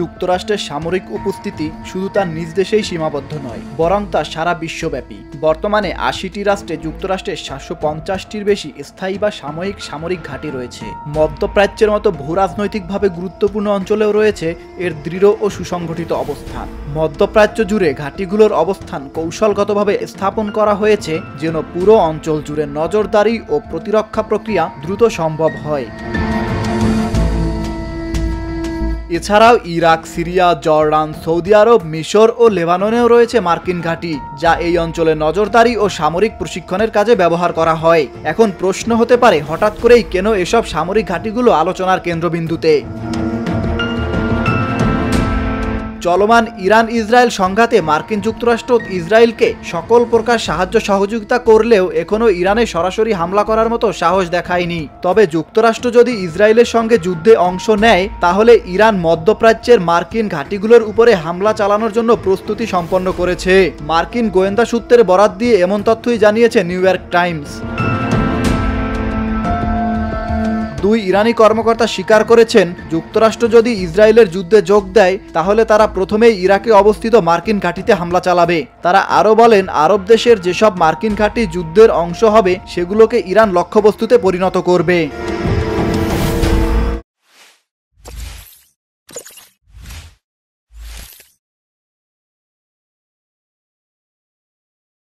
যুক্তরাষ্ট্রের সামরিক উপস্থিতি শুধু তার নিজ দেশেই সীমাবদ্ধ নয়, বরং তা সারা বিশ্বব্যাপী। বর্তমানে ৮০টি রাষ্ট্রে যুক্তরাষ্ট্রের ৭৫০টির বেশি স্থায়ী বা সাময়িক সামরিক ঘাঁটি রয়েছে। মধ্যপ্রাচ্যের মতো ভূরাজনৈতিকভাবে গুরুত্বপূর্ণ অঞ্চলেও রয়েছে এর দৃঢ় ও সুসংগঠিত অবস্থান। মধ্যপ্রাচ্য জুড়ে ঘাঁটিগুলোর অবস্থান কৌশলগতভাবে স্থাপন করা হয়েছে যেন পুরো অঞ্চল জুড়ে নজরদারি ও প্রতিরক্ষা প্রক্রিয়া দ্রুত সম্ভব হয়। এছাড়াও ইরাক, সিরিয়া, জর্ডান, সৌদি আরব, মিশর ও লেবাননেও রয়েছে মার্কিন ঘাঁটি, যা এই অঞ্চলে নজরদারি ও সামরিক প্রশিক্ষণের কাজে ব্যবহার করা হয়। এখন প্রশ্ন হতে পারে, হঠাৎ করেই কেন এসব সামরিক ঘাঁটিগুলো আলোচনার কেন্দ্রবিন্দুতে? চলমান ইরান ইসরায়েল সংঘাতে মার্কিন যুক্তরাষ্ট্র ইসরায়েলকে সকল প্রকার সাহায্য সহযোগিতা করলেও এখনও ইরানে সরাসরি হামলা করার মতো সাহস দেখায়নি। তবে যুক্তরাষ্ট্র যদি ইসরায়েলের সঙ্গে যুদ্ধে অংশ নেয়, তাহলে ইরান মধ্যপ্রাচ্যের মার্কিন ঘাঁটিগুলোর উপরে হামলা চালানোর জন্য প্রস্তুতি সম্পন্ন করেছে। মার্কিন গোয়েন্দা সূত্রের বরাত দিয়ে এমন তথ্যই জানিয়েছে নিউ ইয়র্ক টাইমস। দুই ইরানি কর্মকর্তা স্বীকার করেছেন, যুক্তরাষ্ট্র যদি ইসরায়েলের যুদ্ধে যোগ দেয়, তাহলে তারা প্রথমেই ইরাকে অবস্থিত মার্কিন ঘাঁটিতে হামলা চালাবে। তারা আরও বলেন, আরব দেশের যেসব মার্কিন ঘাঁটি যুদ্ধের অংশ হবে, সেগুলোকে ইরান লক্ষ্যবস্তুতে পরিণত করবে।